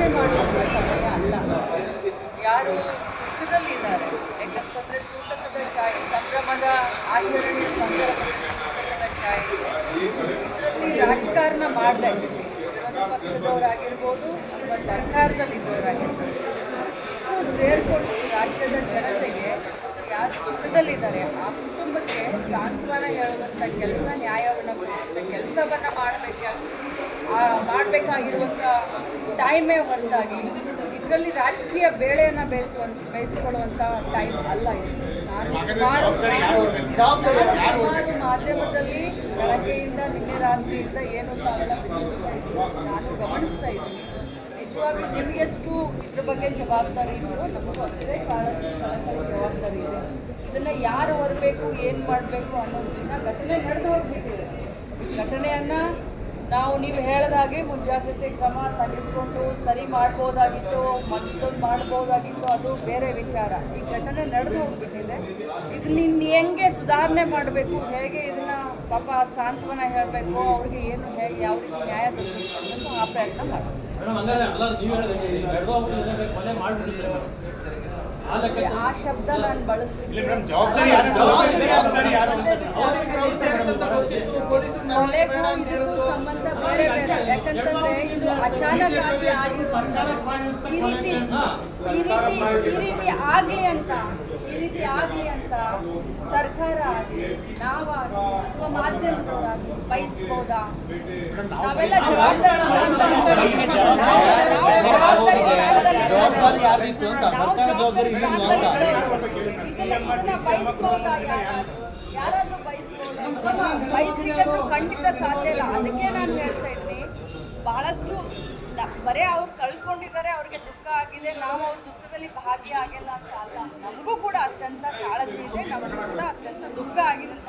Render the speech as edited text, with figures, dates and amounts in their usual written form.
ಚರ್ಚೆ ಮಾಡುವಂಥ ಸಮಯ ಅಲ್ಲ. ಯಾರು ದುಃಖದಲ್ಲಿದ್ದಾರೆ, ಯಾಕಂತಂದರೆ ಸೂತಕದ ಛಾಯೆ, ಸಂಭ್ರಮದ ಆಚರಣೆಯ ಸಂದರ್ಭದಲ್ಲಿ ಸೂತಕದ ಛಾಯೆ ಇದೆ. ಇದರಲ್ಲಿ ರಾಜಕಾರಣ ಮಾಡದೆ ವಿರೋಧ ಪಕ್ಷದವರಾಗಿರ್ಬೋದು ಅಥವಾ ಸರ್ಕಾರದಲ್ಲಿದ್ದವರಾಗಿರ್ಬೋದು ಇಬ್ಬರು ಸೇರಿಕೊಂಡು ರಾಜ್ಯದ ಜನತೆಗೆ ಯಾರು ದುಃಖದಲ್ಲಿದ್ದಾರೆ ಆ ಕುಟುಂಬಕ್ಕೆ ಸಾಂತ್ವನ ಹೇಳುವಂಥ ಕೆಲಸ, ನ್ಯಾಯವನ್ನು ಕೊಡುವಂಥ ಕೆಲಸವನ್ನು ಮಾಡಬೇಕಾಗಿರುವಂಥ ಟೈಮೇ ಹೊರತಾಗಿ ಇದರಲ್ಲಿ ರಾಜಕೀಯ ಬೇಳೆಯನ್ನು ಬೇಯಿಸ್ಕೊಳ್ಳುವಂಥ ಟೈಮ್ ಅಲ್ಲ ಇದು. ನಾನು ಸುಮಾರು ಮಾಧ್ಯಮದಲ್ಲಿ ಬೆಳಗ್ಗೆಯಿಂದ ನಿನ್ನೆ ರಾತ್ರಿಯಿಂದ ಏನು ತಾವೆಲ್ಲ ಬಿತ್ತರಿಸ್ತಾ ಇದ್ದೀವಿ ನಾನು ಗಮನಿಸ್ತಾ ಇದ್ದೀನಿ. ನಿಜವಾಗ್ಲೂ ನಿಮಗೆಷ್ಟು ಇದ್ರ ಬಗ್ಗೆ ಜವಾಬ್ದಾರಿ ಇದೆಯೋ ನಮಗೂ ಅಷ್ಟೇ ಕಾಳಜಿ ಜವಾಬ್ದಾರಿ ಇದೆ. ಇದನ್ನು ಯಾರು ಹೊರಬೇಕು, ಏನು ಮಾಡಬೇಕು ಅನ್ನೋದನ್ನ ಘಟನೆ ನಡೆದು ಹೋಗ್ಬಿಟ್ಟಿದೆ. ಈ ಘಟನೆಯನ್ನು ನೀವು ಹೇಳಿದ ಹಾಗೆ ಮುಂಜಾಗ್ರತೆ ಕ್ರಮ ತೆಗೆದುಕೊಂಡು ಸರಿ ಮಾಡ್ಬೋದಾಗಿತ್ತು, ಮತ್ತೊಂದು ಮಾಡ್ಬೋದಾಗಿತ್ತು, ಅದು ಬೇರೆ ವಿಚಾರ. ಈ ಘಟನೆ ನಡೆದು ಹೋಗ್ಬಿಟ್ಟಿದೆ. ಇದನ್ನ ಇನ್ನು ಹೆಂಗೆ ಸುಧಾರಣೆ ಮಾಡಬೇಕು, ಹೇಗೆ ಇದನ್ನು ಪಾಪ ಸಾಂತ್ವನ ಹೇಳಬೇಕು, ಅವ್ರಿಗೆ ಏನು ಹೇಗೆ ಯಾವ ರೀತಿ ನ್ಯಾಯ ದೊರಕಿಸ್ಬೇಕು ಆ ಪ್ರಯತ್ನ ಮಾಡಬೇಕು. ಆ ಶಬ್ದ ನಾನು ಬಳಸ್ತೀನಿ. ಸಂಬಂಧ ಬೇರೆ ಬೇರೆ. ಯಾಕಂತಂದ್ರೆ ಇದು ಅಚಾನಕ್ ಆಗಿ ಈ ರೀತಿ ಆಗಲಿ ಅಂತ ಸರ್ಕಾರ ಆಗಲಿ ನಾವಾಗಿ ಅಥವಾ ಮಾಧ್ಯಮದವರಾಗಲಿ ಬಯಸ್ಬೋದಾ? ನಾವೆಲ್ಲ ಜವಾಬ್ದಾರಿ ಬಯಸ್ಬೋದಾ? ಯಾರಾದ್ರೂ ಬಯಸ್ಬೋದಾ? ಬಯಸ್ಲಿಕ್ಕೆ ಖಂಡಿತ ಸಾಧ್ಯ ಇಲ್ಲ. ಅದಕ್ಕೆ ನಾನು ಹೇಳ್ತಾ ಇದ್ದೀನಿ, ಬಹಳಷ್ಟು ಬರೀ ಅವ್ರು ಕಳ್ಕೊಂಡಿದ್ದಾರೆ, ಅವ್ರಿಗೆ ದುಃಖ ಆಗಿದೆ, ನಾವು ಅವ್ರ ದುಃಖದಲ್ಲಿ ಭಾಗಿಯಾಗಿಲ್ಲ ಅಂತ ಅಲ್ಲ. ನಮಗೂ ಕೂಡ ಅತ್ಯಂತ ಕಾಳಜಿ ಇದೆ, ನಮಗೂ ಕೂಡ ಅತ್ಯಂತ ದುಃಖ ಆಗಿದೆ ಅಂತ